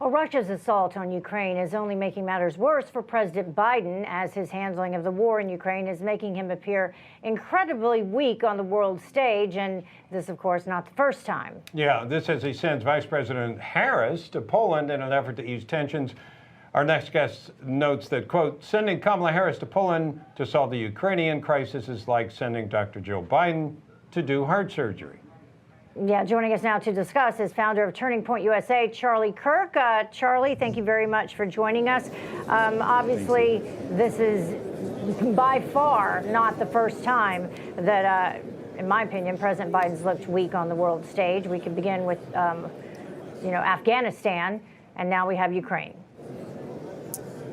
Well, Russia's assault on Ukraine is only making matters worse for President Biden, as his handling of the war in Ukraine is making him appear incredibly weak on the world stage. And this, of course, not the first time. Yeah, this as he sends Vice President Harris to Poland in an effort to ease tensions. Our next guest notes that, quote, sending Kamala Harris to Poland to solve the Ukrainian crisis is like sending Dr. Joe Biden to do heart surgery. Yeah, joining us now to discuss is founder of Turning Point USA, Charlie Kirk. Charlie, thank you very much for joining us. Obviously, this is by far not the first time that, in my opinion, President Biden's looked weak on the world stage. We could begin with, Afghanistan, and now we have Ukraine.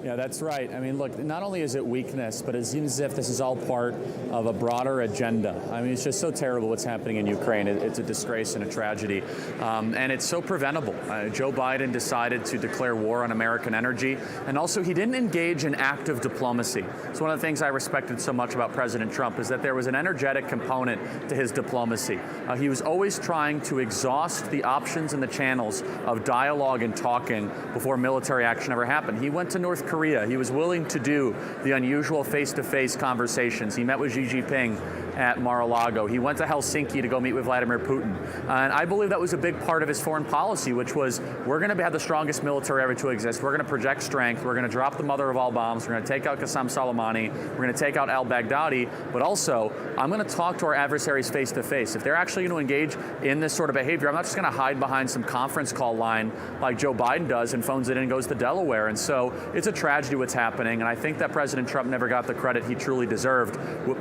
Yeah, that's right. I mean, look, not only is it weakness, but it seems as if this is all part of a broader agenda. I mean, it's just so terrible what's happening in Ukraine. It's a disgrace and a tragedy. And it's so preventable. Joe Biden decided to declare war on American energy. And also, he didn't engage in active diplomacy. So one of the things I respected so much about President Trump is that there was an energetic component to his diplomacy. He was always trying to exhaust the options and the channels of dialogue and talking before military action ever happened. He went to North Korea. He was willing to do the unusual face-to-face conversations. He met with Xi Jinping at Mar-a-Lago. He went to Helsinki to go meet with Vladimir Putin. And I believe that was a big part of his foreign policy, which was, we're going to have the strongest military ever to exist. We're going to project strength. We're going to drop the mother of all bombs. We're going to take out Qasem Soleimani. We're going to take out al-Baghdadi. But also, I'm going to talk to our adversaries face-to-face. If they're actually going to engage in this sort of behavior, I'm not just going to hide behind some conference call line like Joe Biden does and phones it in and goes to Delaware. And so it's a tragedy what's happening. And I think that President Trump never got the credit he truly deserved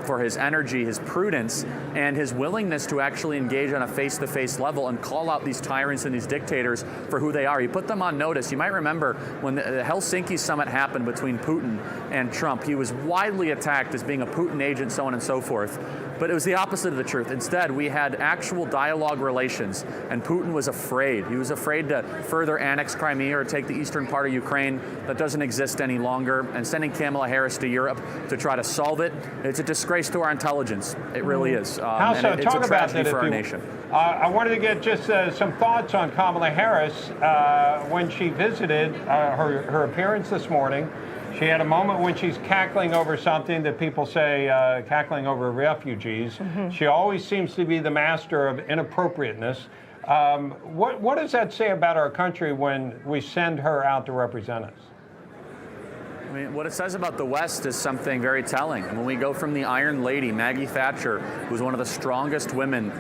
for his energy, his prudence, and his willingness to actually engage on a face-to-face level and call out these tyrants and these dictators for who they are. He put them on notice. You might remember when the Helsinki summit happened between Putin and Trump, he was widely attacked as being a Putin agent, so on and so forth. But it was the opposite of the truth. Instead, we had actual dialogue relations, and Putin was afraid. He was afraid to further annex Crimea or take the eastern part of Ukraine that doesn't exist any longer, and sending Kamala Harris to Europe to try to solve it, it's a disgrace to our intelligence. It really is. How so? It's Talk a about tragedy that for our nation. I wanted to get just some thoughts on Kamala Harris when she visited her appearance this morning. She had a moment when she's cackling over something that people say, cackling over refugees. Mm-hmm. She always seems to be the master of inappropriateness. What does that say about our country when we send her out to represent us? I mean, what it says about the West is something very telling. And when we go from the Iron Lady, Maggie Thatcher, who was one of the strongest women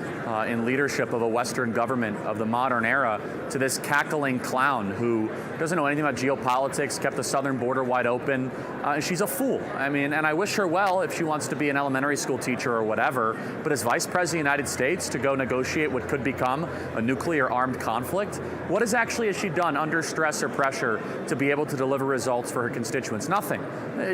in leadership of a Western government of the modern era, to this cackling clown who doesn't know anything about geopolitics, kept the southern border wide open. She's a fool. I mean, and I wish her well if she wants to be an elementary school teacher or whatever. But as Vice President of the United States to go negotiate what could become a nuclear armed conflict, what has she done under stress or pressure to be able to deliver results for her constituents? Nothing.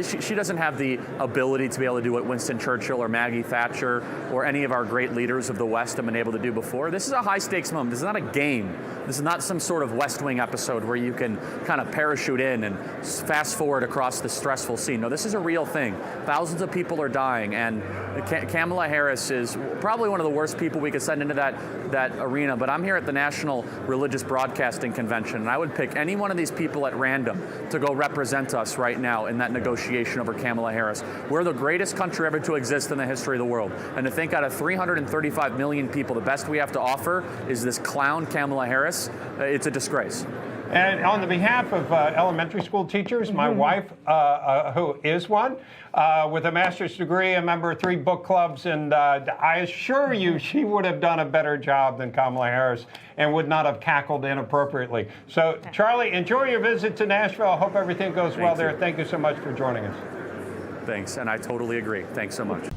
She doesn't have the ability to be able to do what Winston Churchill or Maggie Thatcher or any of our great leaders of the West have been able to do before. This is a high-stakes moment. This is not a game. This is not some sort of West Wing episode where you can kind of parachute in and fast forward across the stressful scene. No, this is a real thing. Thousands of people are dying, and Kamala Harris is probably one of the worst people we could send into that arena. But I'm here at the National Religious Broadcasting Convention, and I would pick any one of these people at random to go represent us right now in that negotiation over Kamala Harris. We're the greatest country ever to exist in the history of the world. And to think out of 335 million people, the best we have to offer is this clown Kamala Harris. It's a disgrace. And on the behalf of elementary school teachers, my wife, who is one, with a master's degree, a member of 3 book clubs, and I assure you she would have done a better job than Kamala Harris and would not have cackled inappropriately. So, Charlie, enjoy your visit to Nashville. I hope everything goes well there. Thank you so much for joining us. Thanks, and I totally agree. Thanks so much.